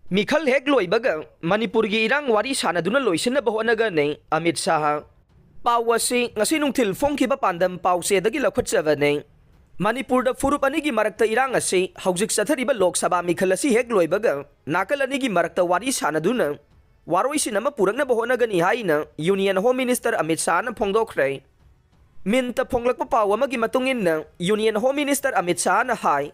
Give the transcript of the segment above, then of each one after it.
Mikhal Hek Loibaga Manipur gi Erang Wari Sanaduna Loisinnaba Hotnagani Amit Shah Pawasi ngasi nungthil phongkhiba pandam pause dagi lakhutchavani Manipur da furup ani gi marakta Erang asi haujik sathariba Lok Sabha Mikhal asi Hek Loibaga nakal ani gi marakta Wari Sanaduna Loisinnaba puraknaba hotnagani haina Union Home Minister Amit Shah na phongdokhre Minta phonglakpa paw amagi matungin Union Home Minister Amit Shah na hai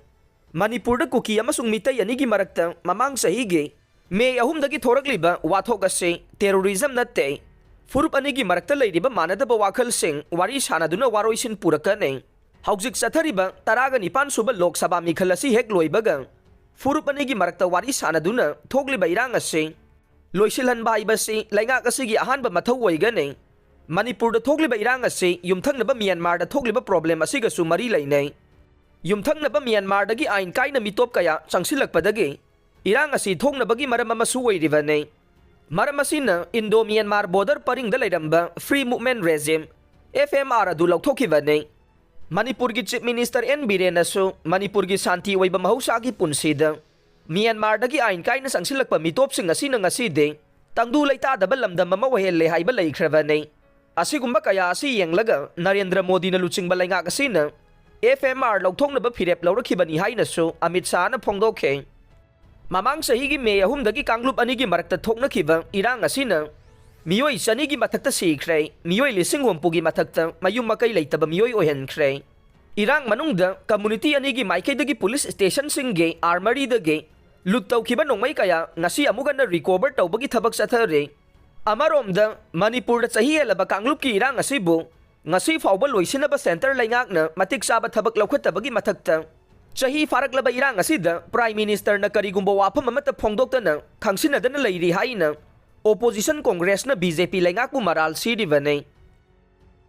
Manipur da kuki amasung mitai ani gi marakta mamang sahigi May ahum dagi thorakliba wathok ase terrorism natte furup ani gi marakta leiriba manadaba wakhal sing Wari Sanaduna waroisin purakane haujik sathariba taraga nipan suba Lok Sabha Mikhal asi Hek Loibaga furup ani gi marakta Wari Sanaduna thogliba Erang ase loisilhanba ibasi lainga kasigi ahanba mathau oigane Manipur da thogliba Erang ase yumthangnaba Myanmar da thogliba problem asiga su mari lainai Yumthangnaba Myanmar dagi ain kaina mitop kaya changsilakpadagi Erang asi thongnabagi maram amasu oiribane maram asina Indo Myanmar border paring da leiramba free movement regime FMR adu lauthokibane Manipur gi Chief Minister N Biren asu Manipur gi santi oiba mahausa gi punsida Myanmar dagi ain kaina changsilakpa mitop sing asina ngaside tangdu leita da lamdam ama wahelle haiba leikhravane asigumba kaya asi yenglaga Narendra Modi na luchingba lainga kasina FMR lauthongnaba phirep laurakhibani hainasu Amit Shah na phongdokhe mamang sahigi May ahum dagi kanglup ani gi marakta thoknakhiba Erang asina miyoi chani gi mathakta sikhre miyoi lising humpugi mathakta mayum makai leitaba miyoi ohenkhre Erang manungda community ani gi maikei dagi police station singge armory dagi lut tawkhiba nongmai kaya ngasi amugana recover tawbagi thabak sathare amaromda Manipur da chahi helaba kanglup ki Erang asibu ngasi fawba Loisinnaba center laingakna matik saba thabak laukhatabagi mathakta chahi faraklaba Erang asida prime minister na karigumba wafam amata phongdoktana khangsinadana leiri haina opposition congress na BJP laingakbu maral siribane